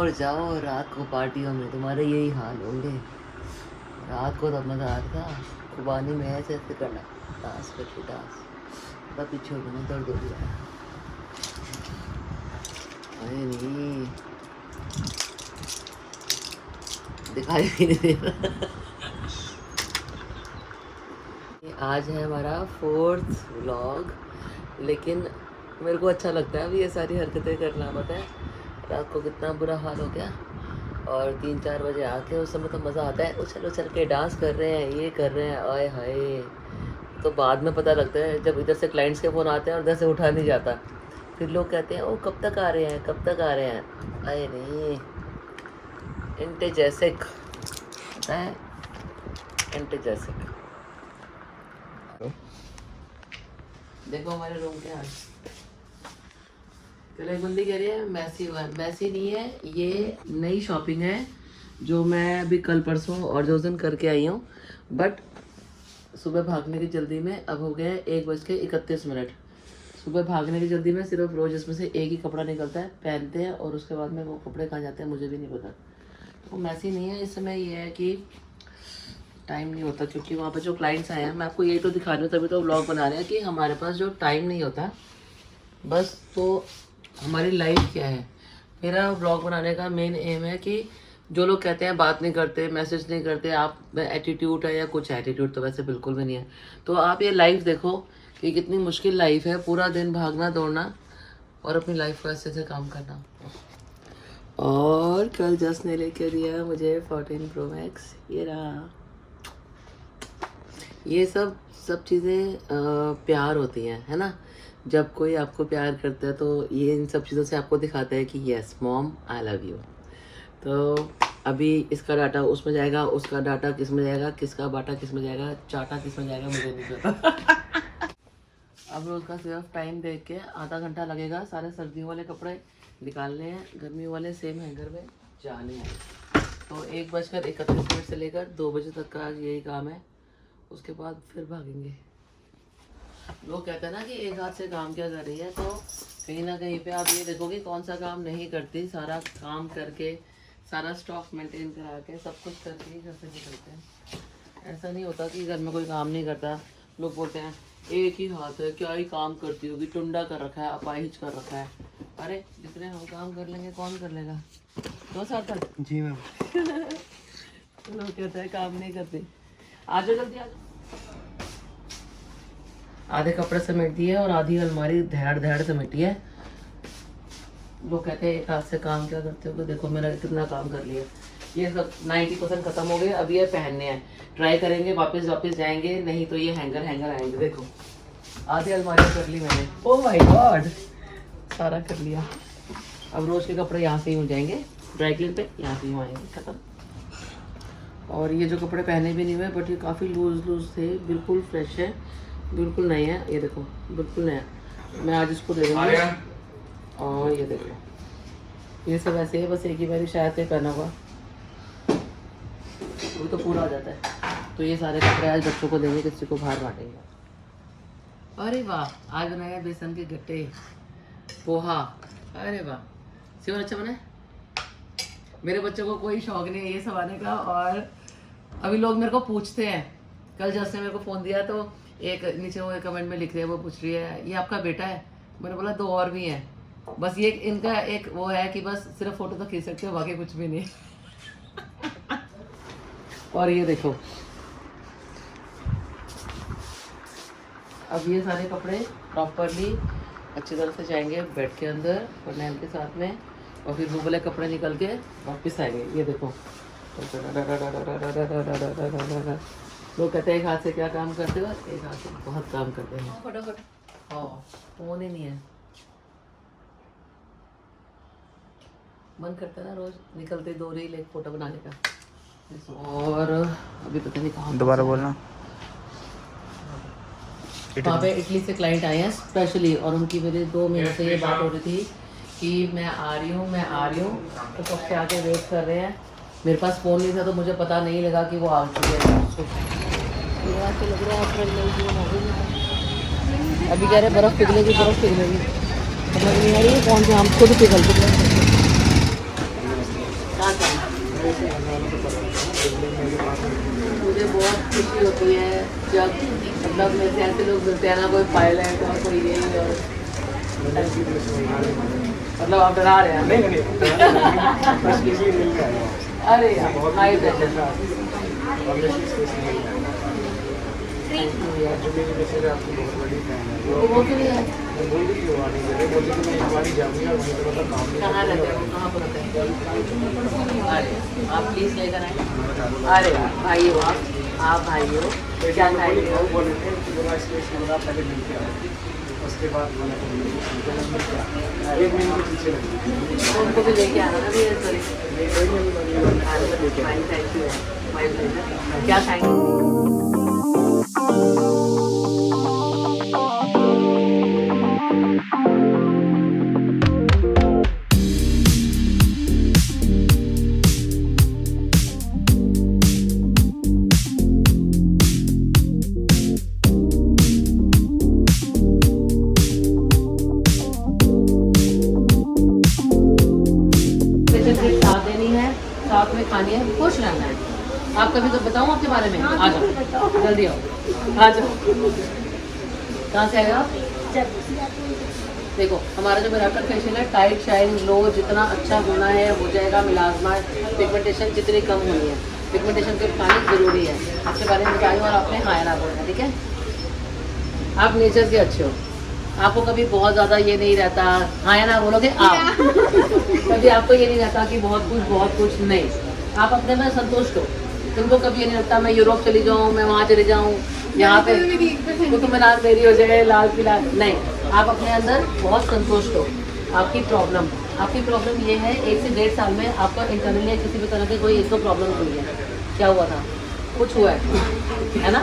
और जाओ रात को पार्टियों में, तुम्हारे यही हाल होंगे। रात को तब मज़ा आता था, खुबानी में ऐसे ऐसे करना, डांस करके डांस, तब पीछे हो गया, दर्द हो गया। अरे नहीं दिखाई भी नहीं दे रहा। आज है हमारा 4th व्लॉग, लेकिन मेरे को अच्छा लगता है अभी ये सारी हरकतें करना। पता है रात को कितना बुरा हाल हो गया, और 3-4 बजे आके उस समय तो मज़ा आता है, उछल उछल के डांस कर रहे हैं, ये कर रहे हैं, आए हाय। तो बाद में पता लगता है जब इधर से क्लाइंट्स के फ़ोन आते हैं और इधर से उठा नहीं जाता, फिर लोग कहते हैं ओ कब तक आ रहे हैं, कब तक आ रहे हैं। आए नहीं, एंटीजेसिक पता है, एंटीजेसिक। देखो हमारे रूम के हाल। चलो एक बंदी कह रही है मैसी हुआ, मैसी नहीं है, ये नई शॉपिंग है जो मैं अभी कल परसों और 2 दिन करके आई हूँ। बट सुबह भागने की जल्दी में अब हो गया 1:31। सुबह भागने की जल्दी में सिर्फ रोज़ इसमें से एक ही कपड़ा निकलता है, पहनते हैं, और उसके बाद में वो कपड़े कहाँ जाते हैं मुझे भी नहीं पता। तो मैसी नहीं है, इस समय ये है कि टाइम नहीं होता, क्योंकि वहाँ पे जो क्लाइंट्स आए हैं, मैं आपको यही तो दिखा रही हूँ, तभी तो व्लॉग बना रहे हैं कि हमारे पास जो टाइम नहीं होता बस। तो हमारी लाइफ क्या है, मेरा व्लॉग बनाने का मेन एम है कि जो लोग कहते हैं बात नहीं करते, मैसेज नहीं करते, आप में एटीट्यूड है या कुछ, एटीट्यूड तो वैसे बिल्कुल भी नहीं है। तो आप ये लाइफ देखो कि कितनी मुश्किल लाइफ है, पूरा दिन भागना दौड़ना और अपनी लाइफ को ऐसे से काम करना। और कल जस्ट ने लेके दिया मुझे 14 Pro Max, ये रहा। ये सब चीज़ें प्यार होती हैं, है ना। जब कोई आपको प्यार करता है तो ये इन सब चीज़ों से आपको दिखाता है कि yes mom I love you. तो अभी इसका डाटा उसमें जाएगा, उसका डाटा किस में जाएगा, किसका बाटा किस में जाएगा, चाटा किस में जाएगा, मुझे नहीं पता। अब रोज़ का सिर्फ टाइम देख के आधा घंटा लगेगा, सारे सर्दियों वाले कपड़े निकालने हैं, गर्मियों वाले सेम हैंगर में जाने हैं। तो 1:31 से लेकर 2 बजे तक का यही काम है, उसके बाद फिर भागेंगे। लोग कहते हैं ना कि एक हाथ से काम क्या कर रही है, तो कहीं ना कहीं पे आप ये देखोगे कौन सा काम नहीं करती, सारा काम करके, सारा स्टॉक मेंटेन करा के, सब कुछ करके ही घर से निकलते हैं। ऐसा नहीं होता कि घर में कोई काम नहीं करता। लोग बोलते हैं एक ही हाथ है, क्या ही काम करती होगी, टुंडा कर रखा है, अपाहिज कर रखा है। अरे जितने हम काम कर लेंगे कौन कर लेगा। 2 साल तक जी मैम। लोग कहते हैं काम नहीं करती। आ जाओ जल्दी आ जाओ। आधे कपड़े समेट दिए और आधी अलमारी धैड़ धैड़ समेटी है। लोग कहते हैं एक हाथ से काम क्या करते हो, देखो मेरा कितना काम कर लिया। ये सब 90% खत्म हो गए, अब ये पहनने हैं, ट्राई करेंगे, वापस जाएंगे, नहीं तो ये हैंगर आएंगे। देखो आधी अलमारी कर ली मैंने, ओह माय गॉड, सारा कर लिया। अब रोज के कपड़े यहाँ से ही हो जाएंगे ड्राई क्लीन पे, यहाँ से ही आएंगे, खत्म। और ये जो कपड़े पहने भी नहीं हुए, बट ये काफ़ी लूज थे, बिल्कुल फ्रेश है, बिल्कुल नए हैं। ये देखो बिल्कुल नया, मैं आज इसको दे दूँगी। और ये देखो ये सब ऐसे है, बस एक ही बारी शायद से पहना हुआ, वो तो पूरा हो जाता है। तो ये सारे कपड़े आज बच्चों को देंगे, किसी को बाहर बांटेंगे। अरे वाह, आज बनाया बेसन के गट्टे, पोहा। अरे वाह, सिवर अच्छा बना है। मेरे बच्चों को कोई शौक नहीं है ये सब आने का। और अभी लोग मेरे को पूछते हैं, कल जस्ट ने मेरे को फ़ोन दिया तो एक नीचे वो कमेंट में लिख रहे हैं, वो पूछ रही है ये आपका बेटा है। मैंने बोला 2 और भी हैं, बस ये इनका एक वो है कि बस सिर्फ फ़ोटो तो खींच सकते हो, बाकी कुछ भी नहीं। और ये देखो अब ये सारे कपड़े प्रॉपरली अच्छी तरह से जाएंगे बेड के अंदर फरनैल के साथ में, और फिर वो वाले कपड़े निकल के वापस आएंगे। ये देखो लोग कहते हैं एक हाथ से क्या काम करते हो, एक हाथ से बहुत काम करते हैं। फटाफट, हाँ फोन ही नहीं है, मन करता है ना रोज निकलते 2 रील एक फोटो बनाने का। और अभी पता नहीं कहाँ, दोबारा बोलना। वहाँ पे इटली से क्लाइंट आए हैं स्पेशली, और उनकी मेरी 2 महीनों से ये बात हो रही थी कि मैं आ रही हूँ, तो कब से आके वेट कर रहे हैं। मेरे पास फ़ोन नहीं था तो मुझे पता नहीं लगा कि वो आ चुके हैं। तो लग रहा है अभी कह रहे बर्फ़ पिघलेगी, समझ नहीं आ रही है कौन से, हम खुद पिघल चुके हैं। कहाँ से आए? मुझे बहुत खुशी होती है जब मतलब मेरे से ऐसे लोग मिलते हैं ना, कोई पायलट और कोई ये और मतलब आप डरा रहे हैं। नहीं बस इसलिए मिल गया है। अरे यार हाई प्रेशर। जो मेरी मैसेज आपकी बहुत बड़ी फैन है वो क्यों नहीं है? वो बोल रही थी वो आने के लिए, बोलती थी मैं हमारी जाऊँगी और वहीं पर मतलब काम कहाँ रहते हो? कहाँ पर रहते हैं? अरे आप प्लीज़ लेकर आए। अरे यार भाई हो आप भाई हो, क्या खाएंगे हो? बोले थे कि मेरा स्पेस मेरा पहले मिल के आओ, उसके बाद एक महीने के पीछे लगी। उनको भी लेके आना ना भैया, सॉरी। लेके थैंक यू माय प्लेजर। क्या खाएंगे? साथ देनी है, साथ में खानी है, खुश रहना है। आप कभी तो बताऊँ आपके बारे में? आ जाओ जल्दी आओ, आ जाओ। कहाँ से आए आप? देखो हमारा जो मेराकल फेशियल है, टाइट शाइन ग्लो जितना अच्छा होना है हो जाएगा। मिलाजमा पिगमेंटेशन जितनी कम होनी है, पिगमेंटेशन के पानी ज़रूरी है। आपके बारे में बताई और आपने हाँ ना बोलना, ठीक है? आप नेचर के अच्छे हो, आपको कभी बहुत ज़्यादा ये नहीं रहता हाँ या ना बोलोगे आप। कभी आपको ये नहीं रहता कि बहुत कुछ नहीं, आप अपने में संतुष्ट हो। तुमको कभी ये नहीं लगता मैं यूरोप चली जाऊँ, मैं वहाँ चली जाऊँ, यहाँ पे कुतुब मीनार मेरी हो जाए, लाल किला नहीं। आप अपने अंदर बहुत संतुष्ट हो। आपकी प्रॉब्लम ये है 1 से 1.5 साल में आपको इंटरनली किसी भी तरह की कोई एक तो प्रॉब्लम हुई है। क्या हुआ था? कुछ हुआ है ना?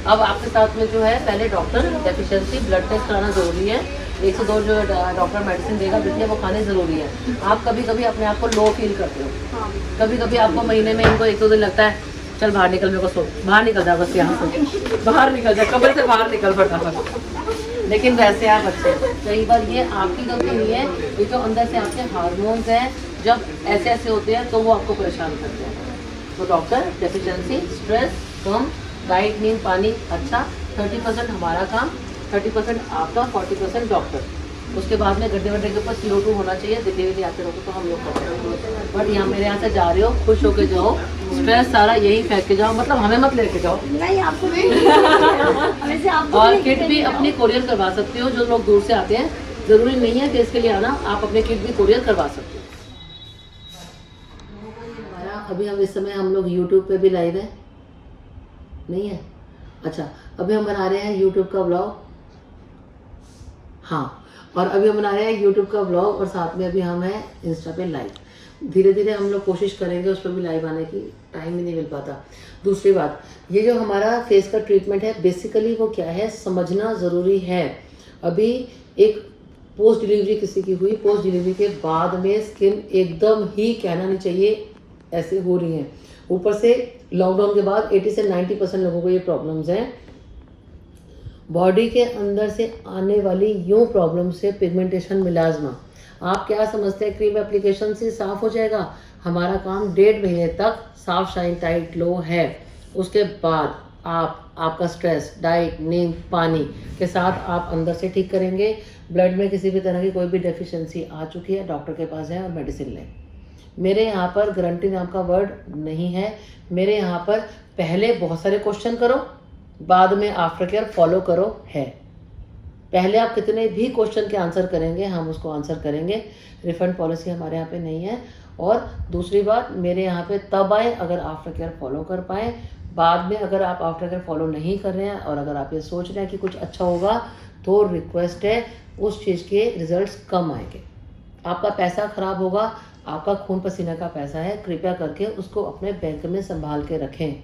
अब आपके साथ में जो है पहले डॉक्टर डेफिशिएंसी ब्लड टेस्ट कराना ज़रूरी है। 1 से 2 जो डॉक्टर मेडिसिन देगा देखिए वो खाने ज़रूरी है। आप कभी कभी अपने आप को लो फील करते हो, कभी कभी आपको महीने में इनको 1-2 दिन लगता है चल बाहर निकल, मेरे को सो बाहर निकल जा, बस यहाँ से बाहर निकल जा, कमरे से बाहर निकल फटाफट। लेकिन वैसे आप अच्छे, कई बार ये आपकी गलती नहीं है, ये जो अंदर से आपके हार्मोन्स हैं जब ऐसे होते हैं तो वो आपको परेशान करते हैं। तो डॉक्टर डेफिशिएंसी स्ट्रेस कम, डाइट नींद पानी अच्छा, 30% हमारा काम, 30% आपका, 40% डॉक्टर। उसके बाद में गड्ढे वड्ढे के ऊपर CO2 होना चाहिए। दिल्ली विल्ली आते रहो तो हम लोग करते हैं, बट यहाँ मेरे यहाँ से जा रहे हो खुश होके जाओ, स्ट्रेस सारा यही फेंक के जाओ, मतलब हमें मत लेके जाओ। नहीं आपको नहीं वैसे आपको और किट भी अपनी कोरियर करवा सकते हो, जो लोग दूर से आते हैं ज़रूरी नहीं है कि इसके लिए आना, आप अपने किट भी कोरियर करवा सकते हो। अभी हम इस समय हम लोग YouTube पे भी लाइव है, नहीं है? अच्छा, अभी हम बना रहे हैं YouTube का ब्लॉग, हाँ, और अभी हम बना रहे हैं YouTube का ब्लॉग और साथ में अभी हम हैं इंस्टा पे लाइव। धीरे धीरे हम लोग कोशिश करेंगे उस पर भी लाइव आने की, टाइम ही नहीं मिल पाता। दूसरी बात, ये जो हमारा फेस का ट्रीटमेंट है बेसिकली वो क्या है समझना ज़रूरी है। अभी एक पोस्ट डिलीवरी किसी की हुई, पोस्ट डिलीवरी के बाद में स्किन एकदम ही कहना नहीं चाहिए ऐसे हो रही हैं। ऊपर से लॉकडाउन के बाद 80 से 90% लोगों को ये प्रॉब्लम्स हैं। बॉडी के अंदर से आने वाली यूँ प्रॉब्लम से पिगमेंटेशन मिलाजमा, आप क्या समझते हैं क्रीम एप्लीकेशन से साफ़ हो जाएगा? हमारा काम 1.5 महीने तक साफ शाइन टाइट ग्लो है। उसके बाद आपका स्ट्रेस डाइट नींद पानी के साथ आप अंदर से ठीक करेंगे। ब्लड में किसी भी तरह की कोई भी डेफिशिएंसी आ चुकी है, डॉक्टर के पास है और मेडिसिन लें। मेरे यहाँ पर गारंटी नाम का वर्ड नहीं है। मेरे यहाँ पर पहले बहुत सारे क्वेश्चन करो, बाद में आफ्टर केयर फॉलो करो है। पहले आप कितने भी क्वेश्चन के आंसर करेंगे हम उसको आंसर करेंगे। रिफंड पॉलिसी हमारे यहाँ पे नहीं है। और दूसरी बात, मेरे यहाँ पे तब आए अगर आफ्टर केयर फॉलो कर पाएँ। बाद में अगर आप आफ्टर केयर फॉलो नहीं कर रहे हैं और अगर आप ये सोच रहे हैं कि कुछ अच्छा होगा तो रिक्वेस्ट है, उस चीज़ के रिजल्ट्स कम आएंगे। आपका पैसा खराब होगा, आपका खून पसीना का पैसा है, कृपया करके उसको अपने बैंक में संभाल के रखें।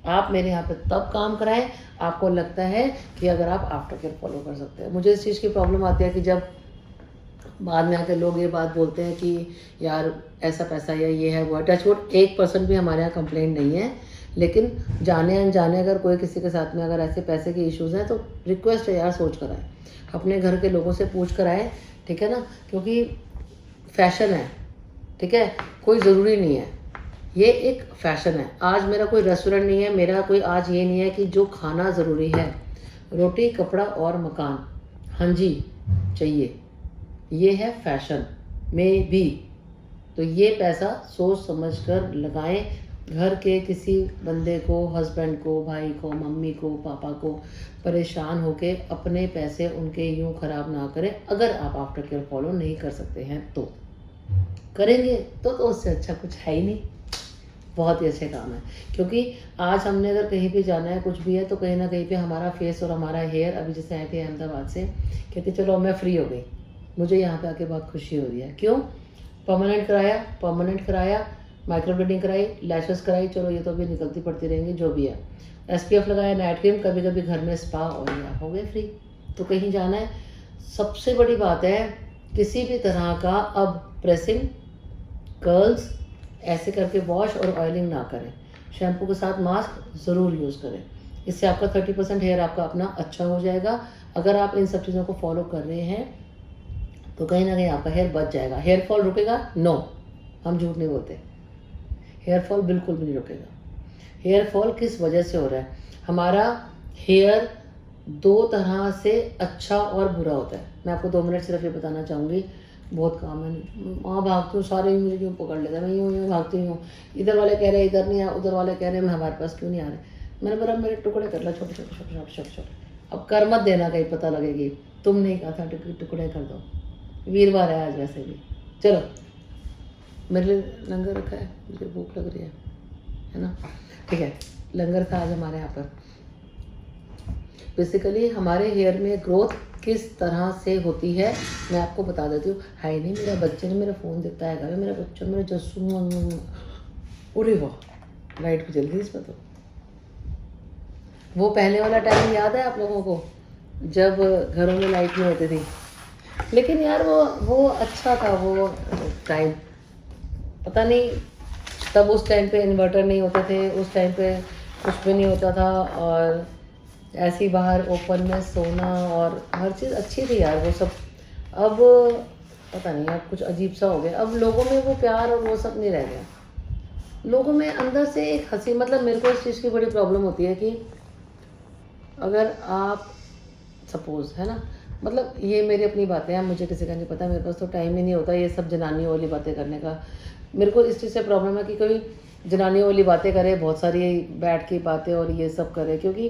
आप मेरे यहाँ पे तब काम कराएं आपको लगता है कि अगर आप आफ्टर केयर फॉलो कर सकते हैं। मुझे इस चीज़ की प्रॉब्लम आती है कि जब बाद में आके लोग ये बात बोलते हैं कि यार ऐसा पैसा या ये है वो है। टचवुड 1% भी हमारे यहाँ कंप्लेंट नहीं है, लेकिन जाने अनजाने अगर कोई किसी के साथ में अगर ऐसे पैसे के इश्यूज़ हैं तो रिक्वेस्ट है यार सोच कर आए, अपने घर के लोगों से पूछ कर आए, ठीक है ना? क्योंकि फैशन है, ठीक है, कोई ज़रूरी नहीं है, ये एक फैशन है। आज मेरा कोई रेस्टोरेंट नहीं है, मेरा कोई आज ये नहीं है कि जो खाना ज़रूरी है, रोटी कपड़ा और मकान, हाँ जी चाहिए, ये है फैशन में भी। तो ये पैसा सोच समझ कर लगाएं, घर के किसी बंदे को, हस्बैंड को, भाई को, मम्मी को, पापा को परेशान होके अपने पैसे उनके यूं ख़राब ना करें। अगर आप आफ्टर केयर फॉलो नहीं कर सकते हैं तो करेंगे तो उससे अच्छा कुछ है ही नहीं, बहुत ही अच्छे काम है। क्योंकि आज हमने अगर कहीं भी जाना है, कुछ भी है, तो कहीं ना कहीं पे हमारा फेस और हमारा हेयर, अभी जैसे आए थे अहमदाबाद से, कहते चलो मैं फ्री हो गई, मुझे यहाँ पे आके बहुत खुशी हो रही है। क्यों? परमानेंट कराया, माइक्रोब्लेडिंग कराई, लैशेस कराई, चलो ये तो अभी निकलती पड़ती रहेंगी, जो भी है, SPF लगाया, नाइट क्रीम, कभी कभी घर में स्पा, और ये हो गए फ्री। तो कहीं जाना है, सबसे बड़ी बात है किसी भी तरह का अब प्रेसिंग, कर्ल्स ऐसे करके वॉश और ऑयलिंग ना करें। शैम्पू के साथ मास्क ज़रूर यूज़ करें, इससे आपका 30% हेयर आपका अपना अच्छा हो जाएगा। अगर आप इन सब चीज़ों को फॉलो कर रहे हैं तो कहीं ना कहीं आपका हेयर बच जाएगा। हेयर फॉल रुकेगा? नो, हम झूठ नहीं बोलते, हेयर फॉल बिल्कुल भी नहीं रुकेगा। हेयर फॉल किस वजह से हो रहा है? हमारा हेयर दो तरह से अच्छा और बुरा होता है। मैं आपको 2 मिनट सिर्फ ये बताना चाहूँगी, बहुत काम है, वहाँ भागती हूँ, सारे ही मुझे यूँ पकड़ लेते हैं, मैं यूँ भागती हूँ, इधर वाले कह रहे हैं इधर नहीं आ, उधर वाले कह रहे हैं मैं हमारे पास क्यों नहीं आ रहे। मैंने बोला मेरे टुकड़े कर लो, छोटे छोटे छोटे छोटे छोटे छोटे, अब कर मत देना, कहीं पता लगेगी तुम नहीं कहा था, टुकड़े कर दो। वीरवार है आज वैसे भी, चलो मेरे लिए लंगर रखा है, मुझे भूख लग रही है ना, ठीक है, लंगर था आज हमारे यहाँ पर। बेसिकली हमारे हेयर में ग्रोथ किस तरह से होती है मैं आपको बता देती हूँ। हाय नहीं, मेरा बच्चे ने मेरा फ़ोन देता है, घर मेरा बच्चा मेरा जस्सू, अरे वाह लाइट भी जल गई इसमें। तो वो पहले वाला टाइम याद है आप लोगों को, जब घरों में लाइट नहीं होती थी? लेकिन यार वो अच्छा था वो टाइम, पता नहीं, तब उस टाइम पे इन्वर्टर नहीं होते थे, उस टाइम पे कुछ भी नहीं होता था, और ऐसे ही बाहर ओपन में सोना और हर चीज़ अच्छी थी यार वो सब। अब पता नहीं, अब कुछ अजीब सा हो गया, अब लोगों में वो प्यार और वो सब नहीं रह गया। लोगों में अंदर से एक हंसी, मतलब मेरे को इस चीज़ की बड़ी प्रॉब्लम होती है कि अगर आप सपोज़, है ना, मतलब ये मेरी अपनी बातें हैं, मुझे किसी का नहीं पता, मेरे पास तो टाइम ही नहीं होता ये सब जनानियों वाली बातें करने का। मेरे को इस चीज़ से प्रॉब्लम है कि कोई जनानियों वाली बातें करे, बहुत सारी बैठ की बातें और ये सब करे, क्योंकि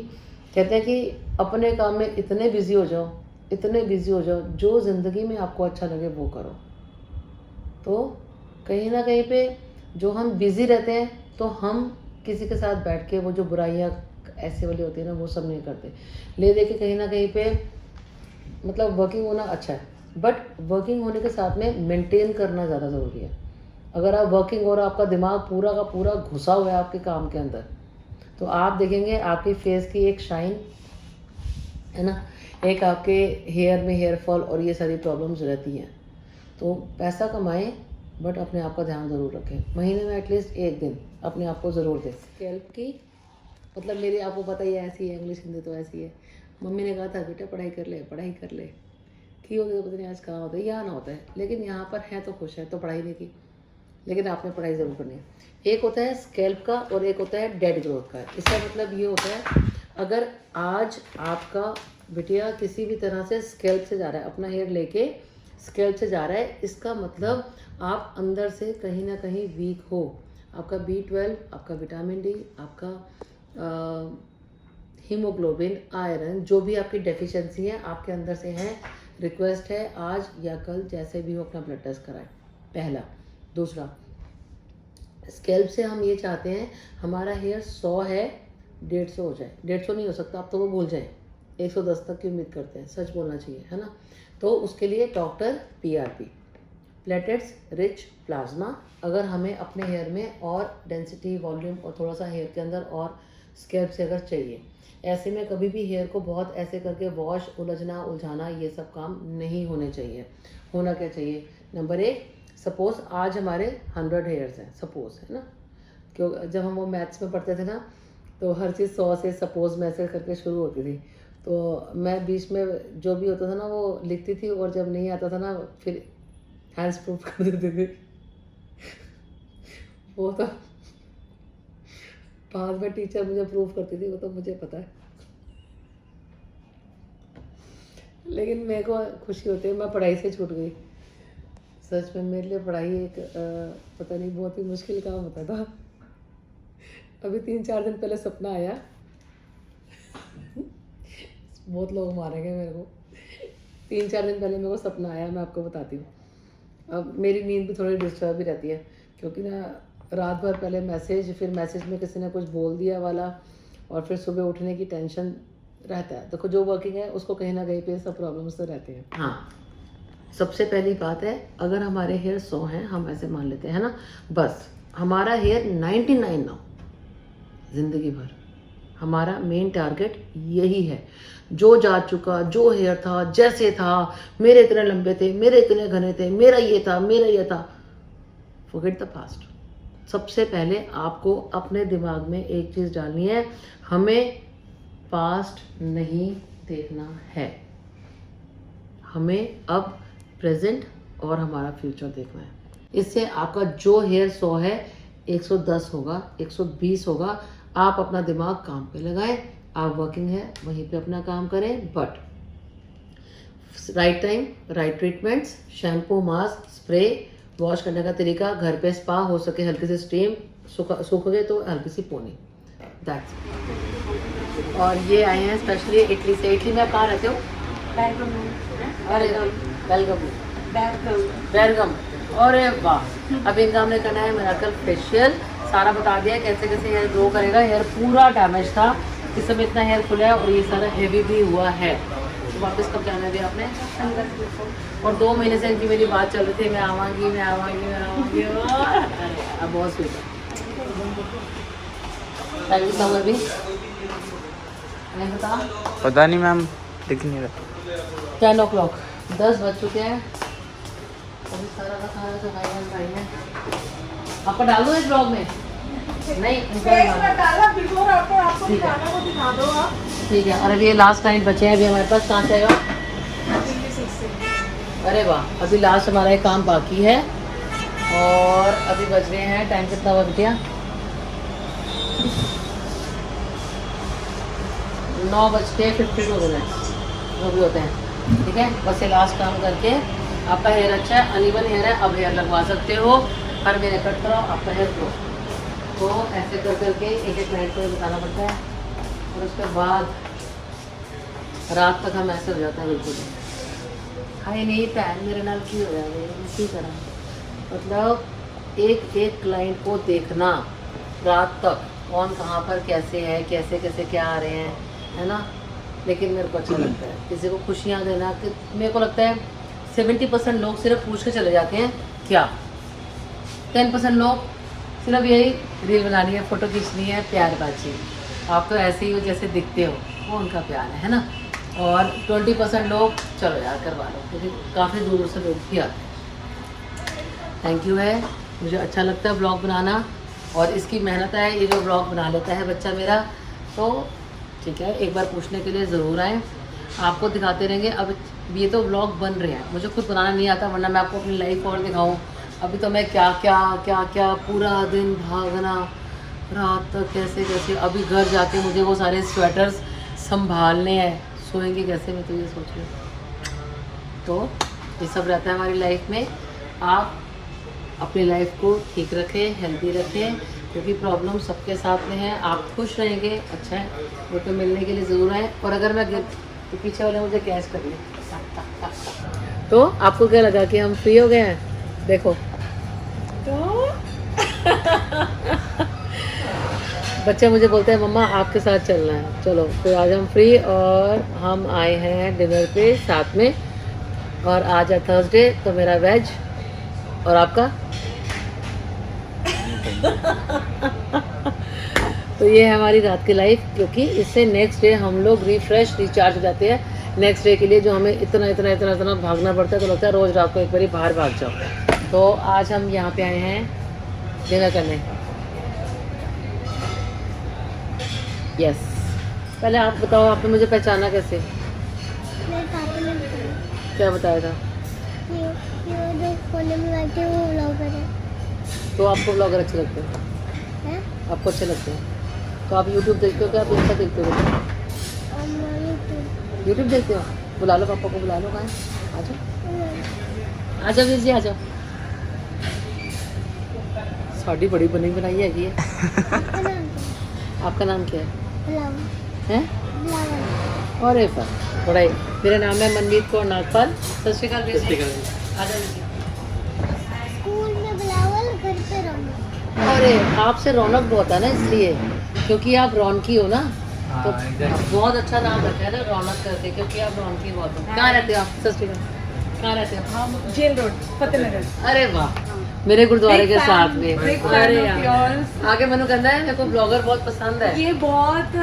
कहते हैं कि अपने काम में इतने बिज़ी हो जाओ, इतने बिज़ी हो जाओ, जो ज़िंदगी में आपको अच्छा लगे वो करो। तो कहीं ना कहीं पे जो हम बिज़ी रहते हैं, तो हम किसी के साथ बैठ के वो जो बुराइयाँ ऐसे वाली होती है ना, वो सब नहीं करते। ले दे के कहीं ना कहीं पे, मतलब वर्किंग होना अच्छा है, बट वर्किंग होने के साथ में मेंटेन करना ज़्यादा ज़रूरी है। अगर आप वर्किंग और आपका दिमाग पूरा का पूरा घुसा हुआ है आपके काम के अंदर, तो आप देखेंगे आपकी फेस की एक शाइन, है ना, एक आपके हेयर में हेयर फॉल और ये सारी प्रॉब्लम्स रहती हैं। तो पैसा कमाएं बट अपने आप का ध्यान ज़रूर रखें, महीने में एटलीस्ट 1 दिन अपने आप को ज़रूर दें। स्कैल्प की, मतलब मेरी आपको पता ही है ऐसी है, इंग्लिश हिंदी तो ऐसी है। मम्मी ने कहा था बेटा पढ़ाई कर ले, पढ़ाई कर ले, की होगी तो पता नहीं आज कहाँ होता है, यहाँ ना होता है, लेकिन यहाँ पर है तो खुश है, तो पढ़ाई नहीं की, लेकिन आपने पढ़ाई ज़रूर करनी है। एक होता है स्कैल्प का और एक होता है डेड ग्रोथ का। इसका मतलब ये होता है, अगर आज आपका बिटिया किसी भी तरह से स्कैल्प से जा रहा है, अपना हेयर लेके स्कैल्प से जा रहा है, इसका मतलब आप अंदर से कहीं ना कहीं वीक हो। आपका B12, आपका विटामिन D, आपका हीमोग्लोबिन, आयरन, जो भी आपकी डेफिशिएंसी है आपके अंदर से है, रिक्वेस्ट है आज या कल जैसे भी हो अपना ब्लड टेस्ट कराएं, पहला। दूसरा, स्कैल्प से हम ये चाहते हैं हमारा हेयर 100 है 150 हो जाए, 150 नहीं हो सकता, आप तो वो भूल जाएं, 110 तक की उम्मीद करते हैं, सच बोलना चाहिए, है ना। तो उसके लिए doctor PRP, platelets rich plasma, अगर हमें अपने हेयर में और डेंसिटी, वॉल्यूम और थोड़ा सा हेयर के अंदर और स्कैल्प से अगर चाहिए, ऐसे में कभी भी हेयर को बहुत ऐसे करके वॉश, उलझना उलझाना ये सब काम नहीं होने चाहिए। होना क्या चाहिए? नंबर 1, सपोज़ आज हमारे 100 हेयर्स हैं, सपोज़, है ना, क्यों जब हम वो मैथ्स में पढ़ते थे ना, तो हर चीज़ 100 से सपोज़ में ऐसे करके शुरू होती थी, तो मैं बीच में जो भी होता था ना वो लिखती थी, और जब नहीं आता था ना फिर हैंड्स प्रूफ कर देते थे वो तो बाद में टीचर मुझे प्रूव करती थी, वो तो मुझे पता है। लेकिन मेरे को खुशी होती है मैं पढ़ाई से छूट गई। सच में मेरे लिए पढ़ाई एक पता नहीं बहुत ही मुश्किल काम होता था। अभी 3-4 दिन पहले सपना आया, बहुत लोग मारेंगे मेरे को। 3-4 दिन पहले मेरे को सपना आया, मैं आपको बताती हूँ। अब मेरी नींद भी थोड़ी डिस्टर्ब ही रहती है, क्योंकि ना रात भर पहले मैसेज, फिर मैसेज में किसी ने कुछ बोल दिया वाला, और फिर सुबह उठने की टेंशन रहता है। देखो जो वर्किंग है उसको कहीं ना कहीं पे सब प्रॉब्लम्स तो रहते हैं। हाँ, सबसे पहली बात है, अगर हमारे हेयर 100 हैं, हम ऐसे मान लेते हैं ना, बस हमारा हेयर 99 ना, ज़िंदगी भर हमारा मेन टारगेट यही है। जो जा चुका, जो हेयर था, जैसे था, मेरे इतने लंबे थे, मेरे इतने घने थे, मेरा ये था, मेरा ये था, फॉरगेट द पास्ट। सबसे पहले आपको अपने दिमाग में एक चीज़ डालनी है, हमें पास्ट नहीं देखना है, हमें अब प्रेजेंट और हमारा फ्यूचर देखना है। इससे आपका जो हेयर 100 है 110 होगा, 120 होगा। आप अपना दिमाग काम पे लगाएं, आप वर्किंग है वहीं पे अपना काम करें, but right time, right treatments, shampoo, mask, spray, wash करने का तरीका, घर पे स्पा, हो सके हल्की सी स्टीम, सूख गए तो हल्की सी पोनी, दैट्स। और ये आए हैं स्पेशली इटली से। इटली में आप कहाँ रहते हो? अरे बेरगम। अरे वाह, अभी इनका हमने करना है मिरेकल फेशियल। सारा बता दिया कैसे कैसे हेयर ग्रो करेगा। हेयर पूरा डैमेज था, इस समय इतना हेयर खुला है और ये सारा हेवी भी हुआ है। तो वापस कब जाना है आपने? और 2 महीने से इनकी मेरी बात चल रही थी, मैं आवाँगी मैं आवाँगी मैं आवाँगी। अब बहुत स्वीट है। Thank you so much. भी मैं बता, पता नहीं मैम, दिख नहीं रहा। 10 o'clock, 10 बज चुके हैं। अभी सारा का सारा जो भाई है आपका डाल दो इस ब्लॉग में। नहीं डाला बिफोर आफ्टर, आपको दिखाना वो दिखा दो आप। ठीक है। और अभी ये लास्ट नाइट बचे हैं, अभी हमारे पास कहाँ से आएगा? अरे वाह, अभी लास्ट हमारा एक काम बाकी है। और अभी बज रहे हैं, टाइम कितना बज गया? 9:52 जो भी होते हैं। ठीक है, बस ये लास्ट काम करके आपका हेयर अच्छा है, अनइवन हेयर है, अब हेयर लगवा सकते हो। हर महीने कट कराओ, आपका हेयर ग्रो। तो ऐसे कर करके एक एक क्लाइंट को बताना पड़ता है, और उसके बाद रात तक हम ऐसे हो जाते हैं बिल्कुल। हाय नहीं पैन मेरे नाल की हो जाए इसी तरह, मतलब एक एक क्लाइंट को देखना रात तक, कौन कहाँ पर कैसे है, कैसे कैसे क्या आ रहे हैं, है ना। लेकिन मेरे को अच्छा लगता है किसी को खुशियाँ देना। कि मेरे को लगता है 70% लोग सिर्फ पूछ के चले जाते हैं क्या, 10% लोग सिर्फ यही रील बनानी है, फ़ोटो खींचनी है, प्यार बातचीत, आप तो ऐसे ही हो जैसे दिखते हो, वो उनका प्यार है ना। और 20% लोग चलो यार करवा लो, क्योंकि काफ़ी दूर दूर से लोग भी आते हैं। थैंक यू है, मुझे अच्छा लगता है ब्लॉग बनाना, और इसकी मेहनत है। ये जो ब्लॉग बना लेता है बच्चा मेरा, तो ठीक है, एक बार पूछने के लिए ज़रूर आए, आपको दिखाते रहेंगे। अब ये तो व्लॉग बन रहे हैं, मुझे खुद बनाना नहीं आता, वरना मैं आपको अपनी लाइफ और दिखाऊं। अभी तो मैं क्या क्या क्या क्या पूरा दिन भागना, रात तक कैसे कैसे। अभी घर जाके मुझे वो सारे स्वेटर्स संभालने हैं, सोएंगे कैसे, मैं तो ये सोच रही हूँ। तो ये सब रहता है हमारी लाइफ में। आप अपनी लाइफ को ठीक रखें, हेल्दी रखें, क्योंकि प्रॉब्लम सबके साथ में है। आप खुश रहेंगे, अच्छा है, वो तो मिलने के लिए ज़रूर आए। और अगर मैं गिर तो पीछे वाले मुझे कैच कर ले। तो आपको क्या लगा कि हम फ्री हो गए हैं? देखो तो बच्चे मुझे बोलते हैं मम्मा आपके साथ चलना है, चलो। तो आज हम फ्री और हम आए हैं डिनर पे साथ में। और आज है थर्सडे, तो मेरा वेज और आपका तो ये है हमारी रात की लाइफ, क्योंकि इससे नेक्स्ट डे हम लोग रिफ्रेश, रिचार्ज हो जाते हैं नेक्स्ट डे के लिए, जो हमें इतना इतना इतना इतना भागना पड़ता है। तो लगता है रोज़ रात को एक बारी बाहर भाग जाओ। तो आज हम यहाँ पे आए हैं डिनर करने। यस, पहले आप बताओ, आपने मुझे पहचाना कैसे? मेरे पापा ने बताया क्या बताया था? कि वो जो कोने में बैठे वो व्लॉगर है। तो आपको ब्लॉगर अच्छे लगते हैं? हैं? आपको अच्छे लगते हैं? तो आप यूट्यूब देखते हो क्या आप इंस्टा देखते हो? यूट्यूब देखते हो? बुला लो पापा को, बुला लो। कहाँ आ जाओ, आ जाओ वीर जी, आ जाओ। साड़ी बड़ी बनी बनाई है ये। आपका नाम क्या है? हैं? अरे वाह, बड़ा ही। मेरा नाम है मनमीत कौर नागपाल। सत श्री अकाल वीर जी। आ जाओ वीर जी। स्कूल में बिलावल, घर पे रौनक। अरे आपसे रौनक बहुत है ना, इसलिए क्योंकि आप रौनकी हो ना, तो बहुत अच्छा नाम रखा है ना रौनक करके, क्योंकि आप रौनकी बहुत हो। कहाँ रहते हो आप? सत श्री अकाल। कहाँ रहते हो? हम जेल रोड फतेहनगर। अरे वाह, मेरे गुरुद्वारे के साथ में। Big fan अरे of यार, yours. आगे मैंने कहना है मेरे को ब्लॉगर बहुत पसंद है। ये बहुत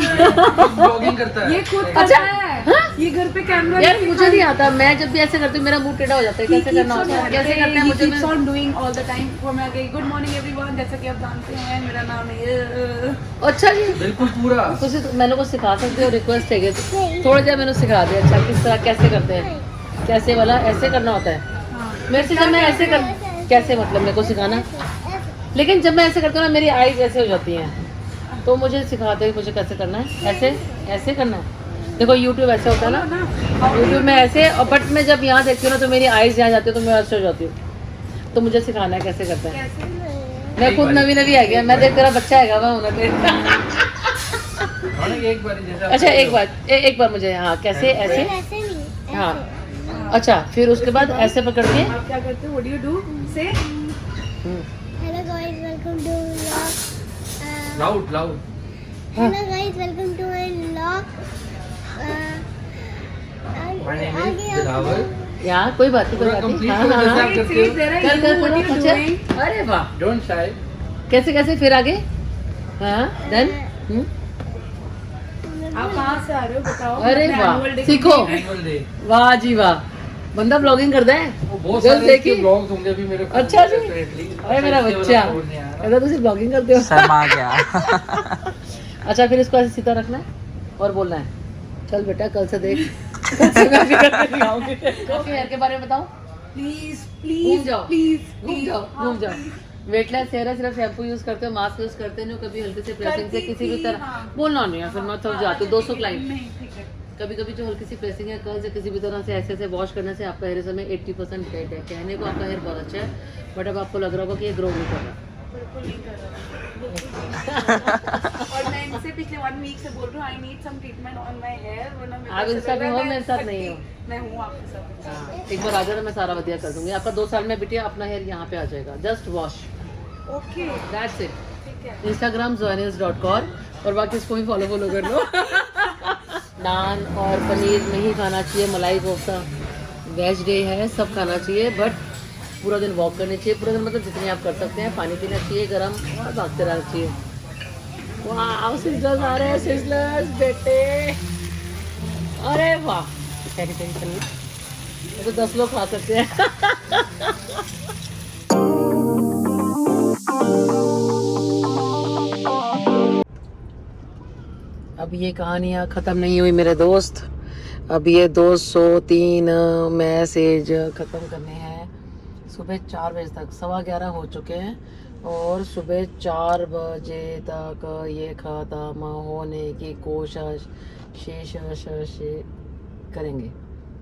ब्लॉगिंग करता है। ये खुद अच्छा, करता है। हाँ? ये घर पे कैमरा यार मुझे नहीं आता, मैं जब भी ऐसे करती हूँ मेरा मुंह टेढ़ा हो जाता है। कैसे करना होता है? कैसे करते हैं मुझे? keeps on doing all the time for me। आगे गुड मॉर्निंग एवरीवन, जैसा कि आप जानते हैं मेरा नाम है अच्छा जी, बिल्कुल पूरा। तुझे मैंने कुछ सिखा सकते हो? रिक्वेस्ट है कि थोड़ा जा मैंने सिखा दिया। अच्छा किस तरह कैसे करते हैं? कैसे वाला ऐसे करना होता है? मेरे से जब मैं ऐसे कर कैसे, मतलब मेरे को सिखाना। लेकिन जब मैं ऐसे करती हूँ ना मेरी आईज ऐसे हो जाती हैं, तो मुझे सिखाते हैं मुझे कैसे करना है। ऐसे ऐसे करना है। देखो यूट्यूब ऐसे होता है ना, यूट्यूब में ऐसे, और बट मैं जब यहाँ देखती हूँ ना तो मेरी आईज यहाँ जाती है, तो मैं ऐसे हो जाती हूँ। तो मुझे सिखाना है कैसे करते हैं। मैं खुद नवी नवी आ गया, मैं देख तेरा बच्चा है मैं होना पे। एक बार जैसे अच्छा एक बार मुझे, हाँ कैसे ऐसे, ऐसे नहीं, हाँ अच्छा, फिर उसके बाद ऐसे पकड़ के। आप क्या करते हो? What do you do? Say hello guys, welcome to vlog. Loud loud. Hello guys, welcome to my vlog. My name is Dilawar. यार कोई बात नहीं, कोई बात नहीं। हाँ हाँ हाँ, It says there are कर you, कर what करो। you अच्छा, doing? अरे वाह, डोंट शाय। कैसे कैसे फिर आगे? हाँ देन। आप कहाँ से आ रहे हो बताओ? अरे अपने वाह, annual day सीखो। के लिए। Annual day. वाह जी वाह, बंदा ब्लॉगिंग करता है। बहुत जल्द सारे देखी। इसके ब्लॉग्स होंगे अभी मेरे पास। अच्छा जी। Definitely। अरे मेरा इसके बच्चा, वाला छोड़ नहीं आ रहा। कहता तुम ब्लॉगिंग करते हो। शर्मा गया। अच्छा फिर इसको ऐसे सीधा रखना है और बोलना है चल बेटा कल से देख। कल से मैं भी करके दिखाऊंगी तेरे को। हेयर के बारे में बताओ। प्लीज घूम प्लीज जाओ, प्लीज घूम जाओ, घूम जाओ। वेटलेस हेयर है, सिर्फ शैम्पू यूज करते हो, मास्क यूज करते नहीं हो, कभी हल्के से प्रेसिंग से किसी भी तरह बोलना नहीं है, फिर मैं थक जाती हूँ। 200 क्लाइंट नहीं ठीक है। कभी कभी जो हल्की सी प्रेसिंग है कर्ल से किसी भी तरह से ऐसे ऐसे वॉश करने से आपका हेयर में 80% डेड है। कहने को आपका हेयर बहुत अच्छा है, बट अब आपको लग रहा होगा कि ये ग्रो नहीं कर रहा। बिल्कुल नहीं कर रहा। और मैं इनसे पिछले 1 वीक से बोल रही हूँ I need some treatment on my hair, वरना मेरे आप को इंस्टा पे ऐसा लग हो, रहा है मेरे साथ मैं नहीं हो। मैं हूँ आपके साथ। हाँ, एक बार आ जाना, मैं सारा बढ़िया कर दूंगी आपका। 2 साल में बिटिया अपना हेयर यहाँ पे आ जाएगा। Just wash, okay that's it. ठीक है। इंस्टाग्राम zoenis.com और बाकी इसको भी फॉलो कर लो। नान और पनीर नहीं खाना चाहिए, मलाई कोफ्ता, वेज डे है, सब खाना चाहिए, बट पूरा दिन वॉक करनी चाहिए। पूरा दिन मतलब जितनी आप कर सकते हैं, पानी पीना चाहिए गर्म और भागते रहना चाहिए। वाह सिस्टर्स आ रहे हैं, सिस्टर्स बेटे, अरे वाह पेरी पेरी पनीर तो 10 लोग खा सकते हैं। अब ये कहानियाँ ख़त्म नहीं हुई मेरे दोस्त। अब ये 203 मैसेज ख़त्म करने हैं। सुबह 4 बजे तक, 11:15 हो चुके हैं और सुबह 4 बजे तक ये ख़त्म होने की कोशिश करेंगे।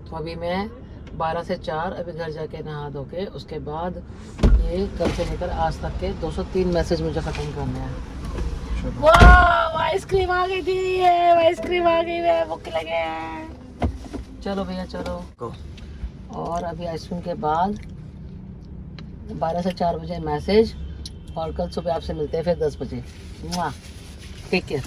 तो अभी मैं 12 से 4 अभी घर जाके नहा धो के उसके बाद ये कल से लेकर आज तक के 203 मैसेज मुझे ख़त्म करने हैं। वाह आइसक्रीम आ गई थी, आइसक्रीम आ गई है, भूख लगे हैं। चलो भैया चलो। और अभी आइसक्रीम के बाद 12 से 4 बजे मैसेज और कल सुबह आपसे मिलते हैं फिर 10 बजे। Take care.